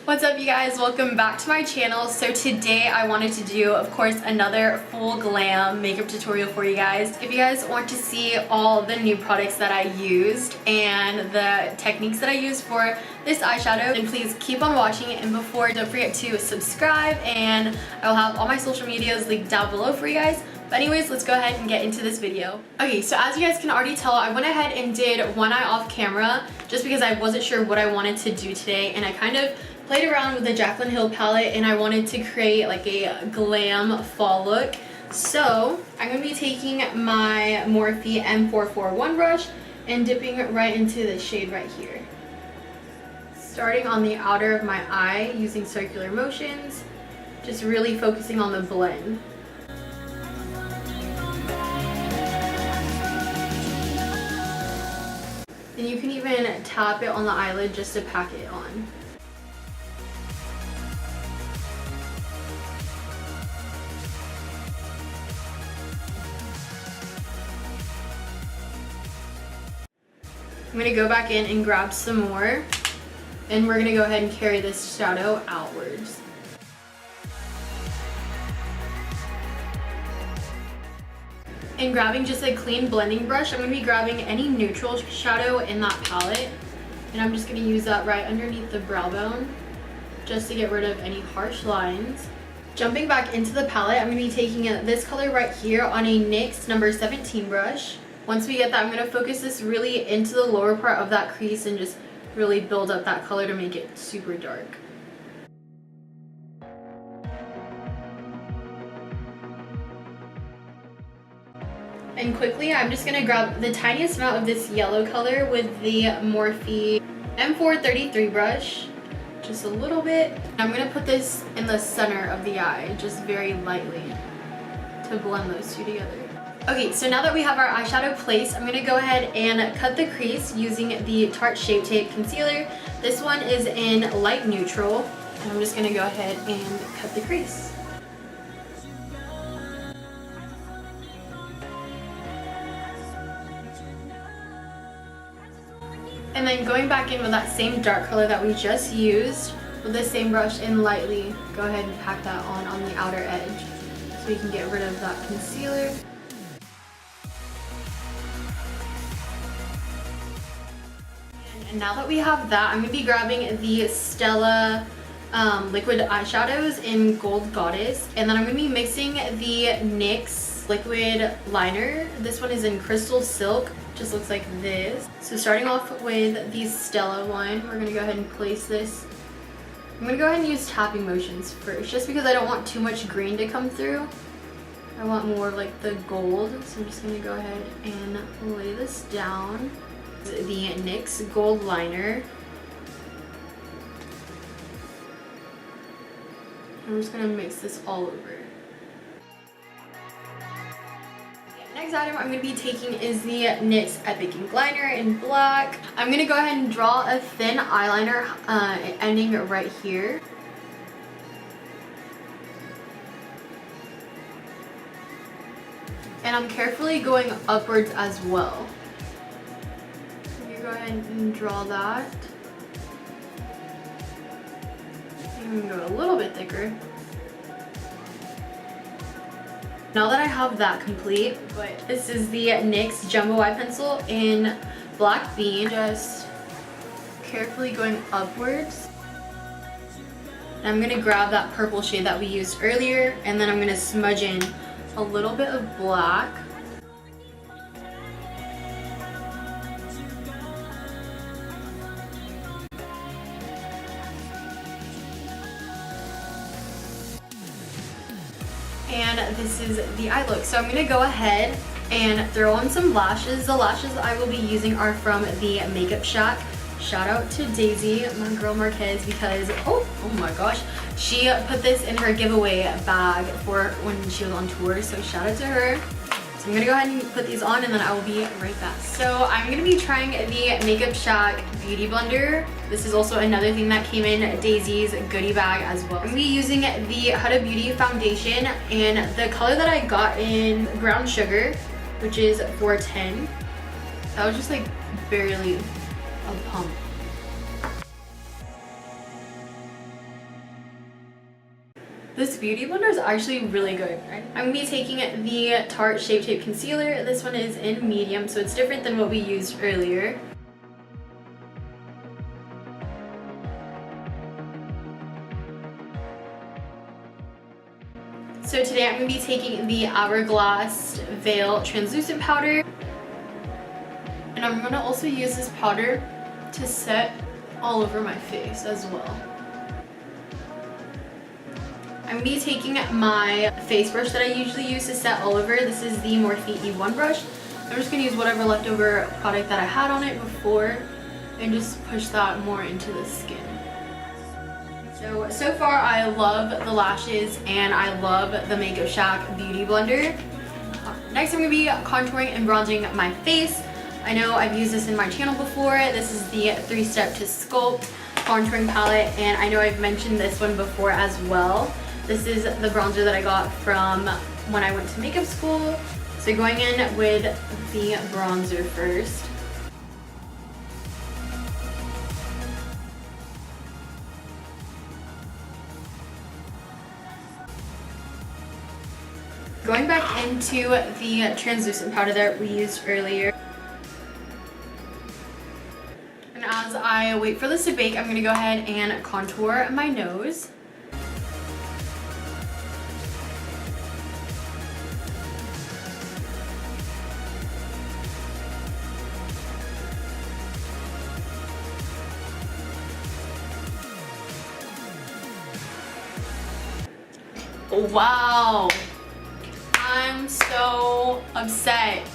What's up you guys? Welcome back to my channel. So today I wanted to do, of course, another full glam makeup tutorial for you guys. If you guys want to see all the new products that I used and the techniques that I used for this eyeshadow, then please keep on watching. And before, don't forget to subscribe, and I'll have all my social medias linked down below for you guys. But anyways, let's go ahead and get into this video. Okay, so as you guys can already tell, I went ahead and did one eye off camera just because I wasn't sure what I wanted to do today, and I kind of played around with the Jaclyn Hill palette and I wanted to create like a glam fall look. So I'm going to be taking my Morphe M441 brush and dipping it right into the shade right here. Starting on the outer of my eye using circular motions, just really focusing on the blend. And you can even tap it on the eyelid just to pack it on. I'm going to go back in and grab some more, and we're going to go ahead and carry this shadow outwards. And grabbing just a clean blending brush, I'm going to be grabbing any neutral shadow in that palette, and I'm just going to use that right underneath the brow bone just to get rid of any harsh lines. Jumping back into the palette, I'm going to be taking this color right here on a NYX number 17 brush. Once we get that, I'm going to focus this really into the lower part of that crease and just really build up that color to make it super dark. And quickly, I'm just going to grab the tiniest amount of this yellow color with the Morphe M433 brush, just a little bit. I'm going to put this in the center of the eye, just very lightly, to blend those two together. Okay, so now that we have our eyeshadow placed, I'm going to go ahead and cut the crease using the Tarte Shape Tape Concealer. This one is in light neutral, and I'm just going to go ahead and cut the crease. And then going back in with that same dark color that we just used, with the same brush, and lightly go ahead and pack that on the outer edge so you can get rid of that concealer. And now that we have that, I'm going to be grabbing the Stella liquid eyeshadows in Gold Goddess, and then I'm going to be mixing the NYX liquid liner. This one is in Crystal Silk, just looks like this. So starting off with the Stella one, we're going to go ahead and place this. I'm going to go ahead and use tapping motions first, just because I don't want too much green to come through. I want more of like the gold, so I'm just going to go ahead and lay this down. The NYX gold liner. I'm just going to mix this all over. The next item I'm going to be taking is the NYX Epic Ink Liner in black. I'm going to go ahead and draw a thin eyeliner ending right here. And I'm carefully going upwards as well. Go ahead and draw that. I'm gonna go a little bit thicker. Now that I have that complete, but this is the NYX Jumbo Eye Pencil in Black Bean. Just carefully going upwards. And I'm gonna grab that purple shade that we used earlier, and then I'm gonna smudge in a little bit of black. And this is the eye look. So I'm going to go ahead and throw on some lashes. The lashes I will be using are from the Makeup Shack. Shout out to Daisy, my girl Marquez, because oh my gosh, she put this in her giveaway bag for when she was on tour, so shout out to her. So I'm going to go ahead and put these on, and then I will be right back. So I'm going to be trying the Makeup Shack Beauty Blender. This is also another thing that came in Daisy's goodie bag as well. I'm going to be using the Huda Beauty foundation, and the color that I got in Brown Sugar, which is 410. That was just like barely a pump. This beauty blender is actually really good. I'm going to be taking the Tarte Shape Tape Concealer. This one is in medium, so it's different than what we used earlier. So today I'm going to be taking the Hourglass Veil Translucent Powder. And I'm going to also use this powder to set all over my face as well. I'm going to be taking my face brush that I usually use to set all over. This is the Morphe E1 brush. I'm just going to use whatever leftover product that I had on it before and just push that more into the skin. So far I love the lashes and I love the Makeup Shack Beauty Blender. Next I'm going to be contouring and bronzing my face. I know I've used this in my channel before. This is the 3-Step to Sculpt contouring palette, and I know I've mentioned this one before as well. This is the bronzer that I got from when I went to makeup school. So going in with the bronzer first. Going back into the translucent powder that we used earlier. And as I wait for this to bake, I'm going to go ahead and contour my nose. Wow! I'm so upset.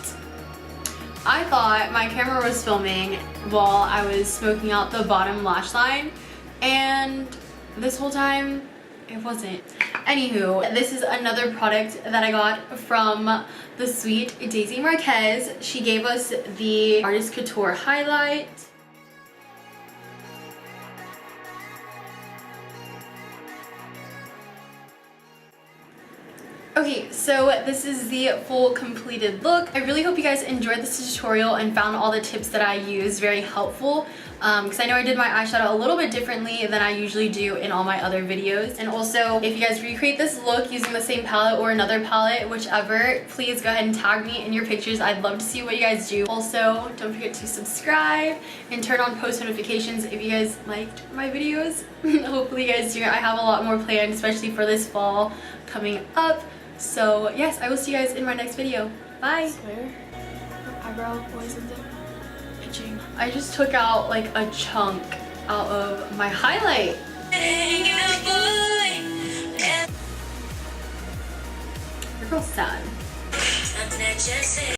I thought my camera was filming while I was smoking out the bottom lash line, and this whole time it wasn't. Anywho, this is another product that I got from the sweet Daisy Marquez. She gave us the Artist Couture highlight. Okay, so this is the full completed look. I really hope you guys enjoyed this tutorial and found all the tips that I used very helpful, because I know I did my eyeshadow a little bit differently than I usually do in all my other videos. And also, if you guys recreate this look using the same palette or another palette, whichever, please go ahead and tag me in your pictures. I'd love to see what you guys do. Also, don't forget to subscribe and turn on post notifications if you guys liked my videos. Hopefully you guys do. I have a lot more planned, especially for this fall coming up. So yes, I will see you guys in my next video. Bye. Swear, eyebrow wasn't itching. I just took out like a chunk out of my highlight. Your girl's sad.